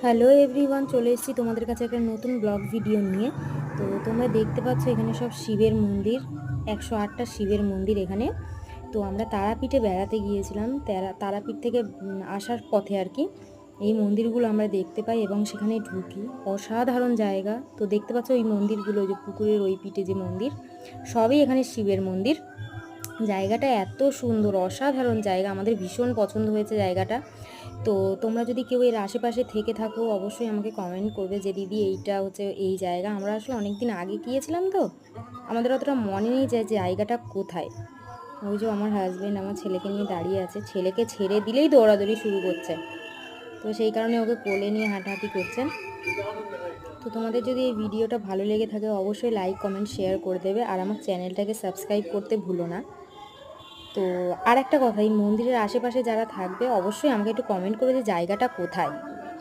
Hello everyone, চলে এসেছি তোমাদের কাছে একটা নতুন ব্লগ ভিডিও নিয়ে। তো তোমরা দেখতে পাচ্ছ এখানে সব শিবের মন্দির, 108টা শিবের মন্দির এখানে। তো আমরা তারাপীঠে বেড়াতে গিয়েছিলাম, তারাপীঠ থেকে আসার পথে আর কি এই মন্দিরগুলো আমরা দেখতে পাই এবং সেখানে ঢুকি। অসাধারণ জায়গা। তো দেখতে পাচ্ছ ওই মন্দিরগুলো, যে পুকুরের ওই পিঠে যে মন্দির, সবই এখানে শিবের মন্দির। জায়গাটা এত সুন্দর, অসাধারণ জায়গা, আমাদের ভীষণ পছন্দ হয়েছে জায়গাটা। তো তোমরা যদি কেউ এর আশেপাশে থেকে থাকো অবশ্যই আমাকে কমেন্ট করবে যে দিদি এইটা হচ্ছে এই জায়গা। আমরা আসলে অনেক দিন আগে গিয়েছিলাম, তো আমাদের অতটা মনে নেই যে জায়গাটা কোথায়। ওই যে আমার হাজব্যান্ড আমার ছেলেকে নিয়ে দাঁড়িয়ে আছে, ছেলেকে ছেড়ে দিলেই দৌড়াদৌড়ি শুরু করছে, তো সেই কারণে ওকে কোলে নিয়ে হাঁটাহাঁটি করছেন। তো তোমাদের যদি এই ভিডিওটা ভালো লেগে থাকে অবশ্যই লাইক কমেন্ট শেয়ার করে দেবে, আর আমার চ্যানেলটাকে সাবস্ক্রাইব করতে ভুলো না। তো আর একটা কথা, এই মন্দিরের আশেপাশে যারা থাকবে অবশ্যই আমাকে একটু কমেন্ট করে যে জায়গাটা কোথায়।